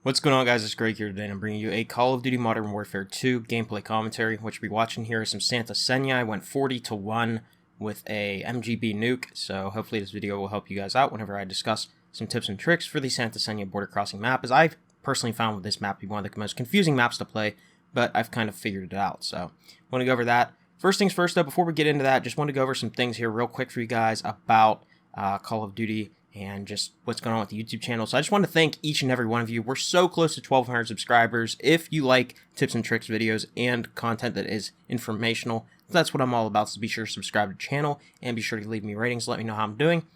What's going on, guys? It's Greg here today, and I'm bringing you a Call of Duty Modern Warfare 2 gameplay commentary. What you'll be watching here is some Santa Seña. I went 40-1 with a MGB nuke, so hopefully this video will help you guys out whenever I discuss some tips and tricks for the Santa Seña border crossing map, as I've personally found with this map to be one of the most confusing maps to play, but I've kind of figured it out, so I want to go over that. First things first, though, before we get into that, just want to go over some things here real quick for you guys about Call of Duty and just what's going on with the YouTube channel. So I just want to thank each and every one of you. We're so close to 1,200 subscribers. If you like tips and tricks videos and content that is informational, that's what I'm all about. So be sure to subscribe to the channel and be sure to leave me ratings. Let me know how I'm doing.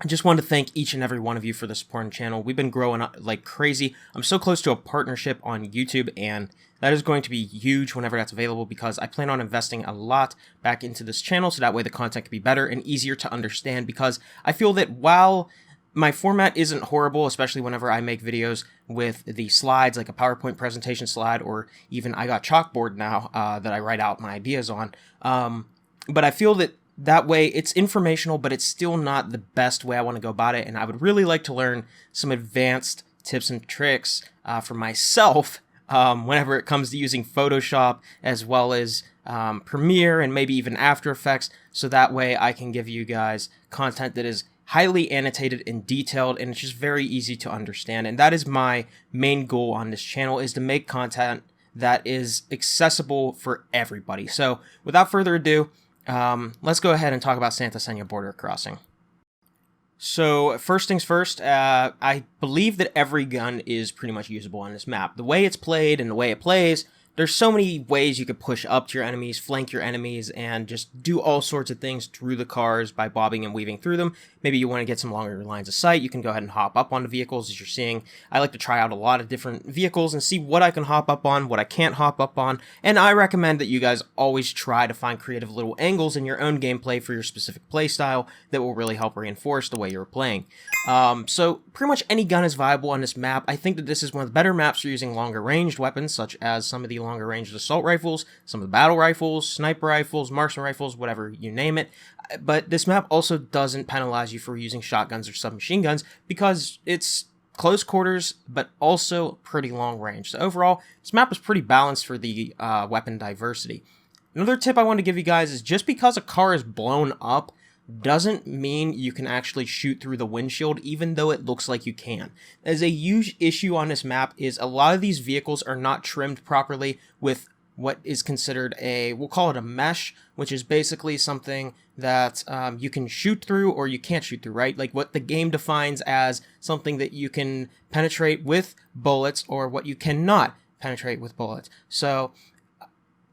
I just want to thank each and every one of you for the support on the channel. We've been growing up like crazy. I'm so close to a partnership on YouTube, and that is going to be huge whenever that's available, because I plan on investing a lot back into this channel so that way the content can be better and easier to understand, because I feel that while my format isn't horrible, especially whenever I make videos with the slides, like a PowerPoint presentation slide, or even I got chalkboard now that I write out my ideas on, but I feel that way it's informational, but it's still not the best way I want to go about it, and I would really like to learn some advanced tips and tricks for myself whenever it comes to using Photoshop, as well as Premiere and maybe even After Effects, so that way I can give you guys content that is highly annotated and detailed, and it's just very easy to understand. And that is my main goal on this channel, is to make content that is accessible for everybody. So without further ado, let's go ahead and talk about Santa Seña border crossing. So first things first, I believe that every gun is pretty much usable on this map. The way it's played and the way it plays, there's so many ways you could push up to your enemies, flank your enemies, and just do all sorts of things through the cars by bobbing and weaving through them. Maybe you want to get some longer lines of sight, you can go ahead and hop up onto vehicles, as you're seeing. I like to try out a lot of different vehicles and see what I can hop up on, what I can't hop up on, and I recommend that you guys always try to find creative little angles in your own gameplay for your specific playstyle that will really help reinforce the way you're playing. So pretty much any gun is viable on this map. I think that this is one of the better maps for using longer ranged weapons, such as some of the longer ranged assault rifles, some of the battle rifles, sniper rifles, marksman rifles, whatever you name it. But this map also doesn't penalize you for using shotguns or submachine guns, because it's close quarters, but also pretty long range. So overall, this map is pretty balanced for the weapon diversity. Another tip I want to give you guys is, just because a car is blown up doesn't mean you can actually shoot through the windshield, even though it looks like you can. As a huge issue on this map is a lot of these vehicles are not trimmed properly with what is considered we'll call it a mesh, which is basically something that you can shoot through or you can't shoot through, right? Like what the game defines as something that you can penetrate with bullets, or what you cannot penetrate with bullets. So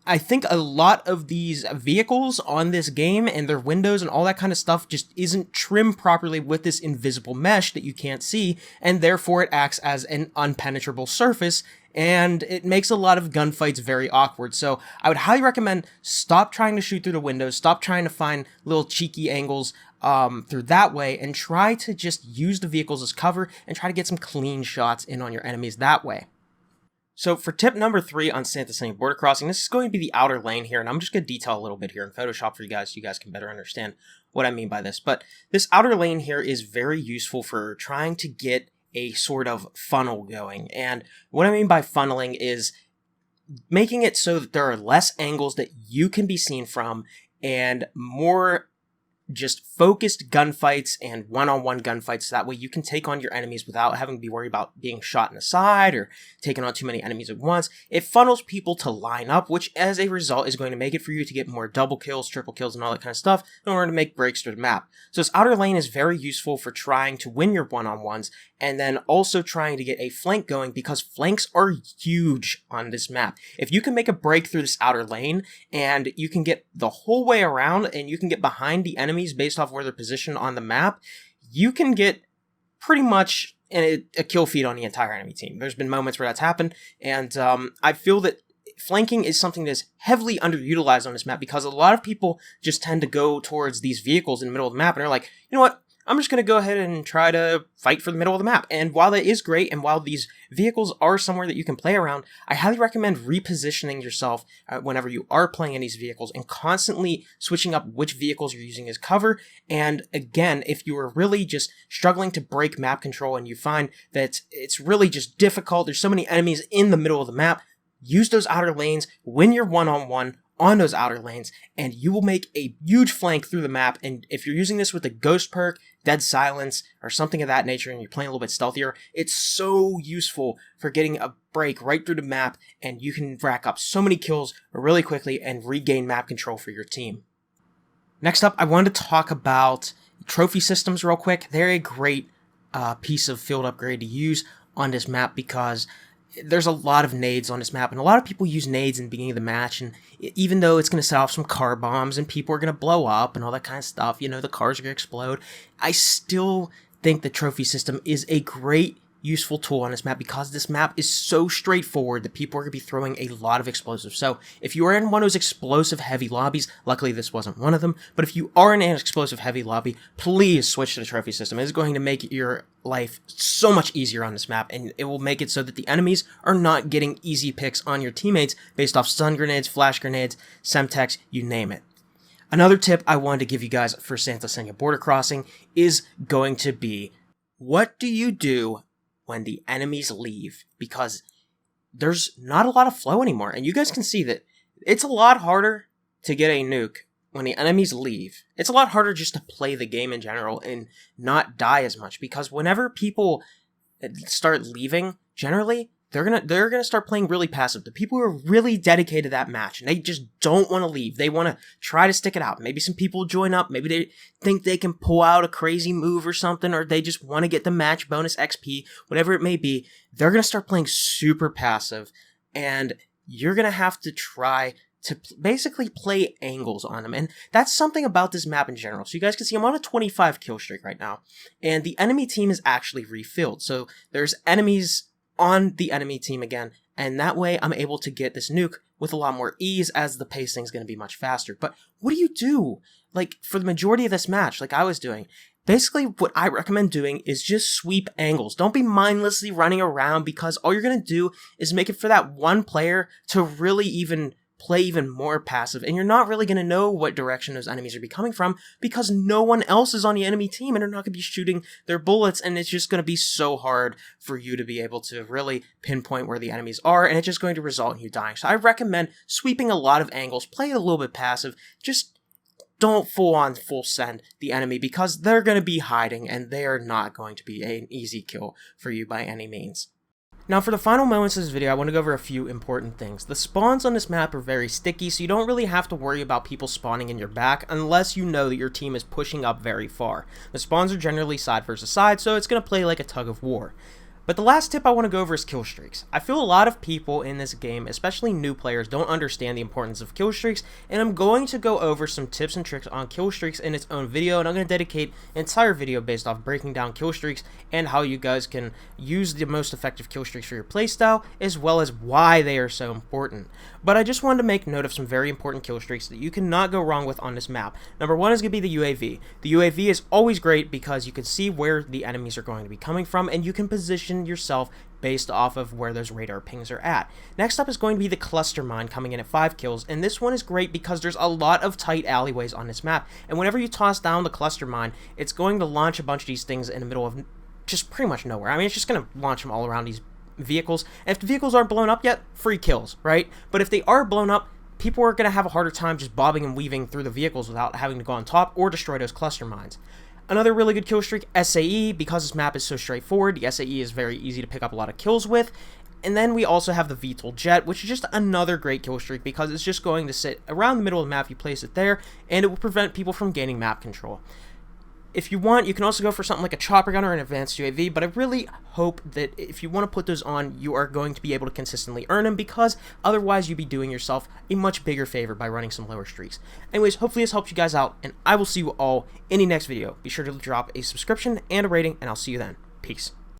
I think a lot of these vehicles on this game and their windows and all that kind of stuff just isn't trimmed properly with this invisible mesh that you can't see, and therefore it acts as an unpenetrable surface, and it makes a lot of gunfights very awkward. So I would highly recommend stop trying to shoot through the windows, stop trying to find little cheeky angles through that way, and try to just use the vehicles as cover and try to get some clean shots in on your enemies that way. So for tip number 3 on Santa Seña border crossing, this is going to be the outer lane here, and I'm just going to detail a little bit here in Photoshop for you guys so you guys can better understand what I mean by this. But this outer lane here is very useful for trying to get a sort of funnel going. And what I mean by funneling is making it so that there are less angles that you can be seen from, and more just focused gunfights and one-on-one gunfights, so that way you can take on your enemies without having to be worried about being shot in the side or taking on too many enemies at once. It funnels people to line up, which as a result is going to make it for you to get more double kills, triple kills, and all that kind of stuff in order to make breaks through the map. So this outer lane is very useful for trying to win your one-on-ones, and then also trying to get a flank going, because flanks are huge on this map. If you can make a break through this outer lane, and you can get the whole way around, and you can get behind the enemies based off where they're positioned on the map, you can get pretty much a kill feed on the entire enemy team. There's been moments where that's happened, and I feel that flanking is something that's heavily underutilized on this map, because a lot of people just tend to go towards these vehicles in the middle of the map, and they're like, you know what, I'm just going to go ahead and try to fight for the middle of the map. And while that is great, and while these vehicles are somewhere that you can play around, I highly recommend repositioning yourself whenever you are playing in these vehicles and constantly switching up which vehicles you're using as cover. And again, if you are really just struggling to break map control and you find that it's really just difficult, there's so many enemies in the middle of the map, use those outer lanes when you're one-on-one on those outer lanes, and you will make a huge flank through the map. And if you're using this with the Ghost perk, Dead Silence, or something of that nature, and you're playing a little bit stealthier, it's so useful for getting a break right through the map, and you can rack up so many kills really quickly and regain map control for your team. Next up, I wanted to talk about trophy systems real quick. They're a great piece of field upgrade to use on this map because there's a lot of nades on this map, and a lot of people use nades in the beginning of the match, and even though it's going to set off some car bombs and people are going to blow up and all that kind of stuff, you know, the cars are going to explode, I still think the trophy system is a great useful tool on this map because this map is so straightforward that people are going to be throwing a lot of explosives. So if you are in one of those explosive heavy lobbies, luckily this wasn't one of them, but if you are in an explosive heavy lobby, please switch to the trophy system. It is going to make your life so much easier on this map, and it will make it so that the enemies are not getting easy picks on your teammates based off stun grenades, flash grenades, semtex, you name it. Another tip I wanted to give you guys for Santa Seña border crossing is going to be, what do you do when the enemies leave? Because there's not a lot of flow anymore, and you guys can see that it's a lot harder to get a nuke when the enemies leave. It's a lot harder just to play the game in general and not die as much, because whenever people start leaving, generally they're gonna start playing really passive. The people who are really dedicated to that match and they just don't want to leave. They want to try to stick it out. Maybe some people join up. Maybe they think they can pull out a crazy move or something, or they just want to get the match bonus XP, whatever it may be. They're gonna start playing super passive, and you're gonna have to try to basically play angles on them. And that's something about this map in general. So you guys can see I'm on a 25 kill streak right now, and the enemy team is actually refilled. So there's enemies on the enemy team again, and that way I'm able to get this nuke with a lot more ease, as the pacing is going to be much faster. But what do you do, like, for the majority of this match, like I was doing? Basically, what I recommend doing is just sweep angles. Don't be mindlessly running around, because all you're going to do is make it for that one player to really even play even more passive, and you're not really going to know what direction those enemies are coming from, because no one else is on the enemy team and they're not going to be shooting their bullets, and it's just going to be so hard for you to be able to really pinpoint where the enemies are, and it's just going to result in you dying. So I recommend sweeping a lot of angles, play it a little bit passive, just don't full send the enemy, because they're going to be hiding and they are not going to be an easy kill for you by any means. Now, for the final moments of this video, I want to go over a few important things. The spawns on this map are very sticky, so you don't really have to worry about people spawning in your back unless you know that your team is pushing up very far. The spawns are generally side versus side, so it's going to play like a tug of war. But the last tip I want to go over is kill streaks. I feel a lot of people in this game, especially new players, don't understand the importance of kill streaks, and I'm going to go over some tips and tricks on kill streaks in its own video, and I'm going to dedicate an entire video based off breaking down kill streaks and how you guys can use the most effective kill streaks for your playstyle, as well as why they are so important. But I just wanted to make note of some very important kill streaks that you cannot go wrong with on this map. Number one is going to be the UAV. The UAV is always great because you can see where the enemies are going to be coming from, and you can position yourself based off of where those radar pings are at. Next up is going to be the cluster mine, coming in at 5 kills, and this one is great because there's a lot of tight alleyways on this map, and whenever you toss down the cluster mine, it's going to launch a bunch of these things in the middle of just pretty much nowhere. I mean, it's just going to launch them all around these vehicles, and if the vehicles aren't blown up yet, free kills, right? But if they are blown up, people are going to have a harder time just bobbing and weaving through the vehicles without having to go on top or destroy those cluster mines. Another really good kill streak, SAE. Because this map is so straightforward, the SAE is very easy to pick up a lot of kills with. And then we also have the VTOL Jet, which is just another great kill streak because it's just going to sit around the middle of the map. You place it there, and it will prevent people from gaining map control. If you want, you can also go for something like a chopper gun or an advanced UAV, but I really hope that if you want to put those on, you are going to be able to consistently earn them, because otherwise you'd be doing yourself a much bigger favor by running some lower streaks. Anyways, hopefully this helps you guys out, and I will see you all in the next video. Be sure to drop a subscription and a rating, and I'll see you then. Peace.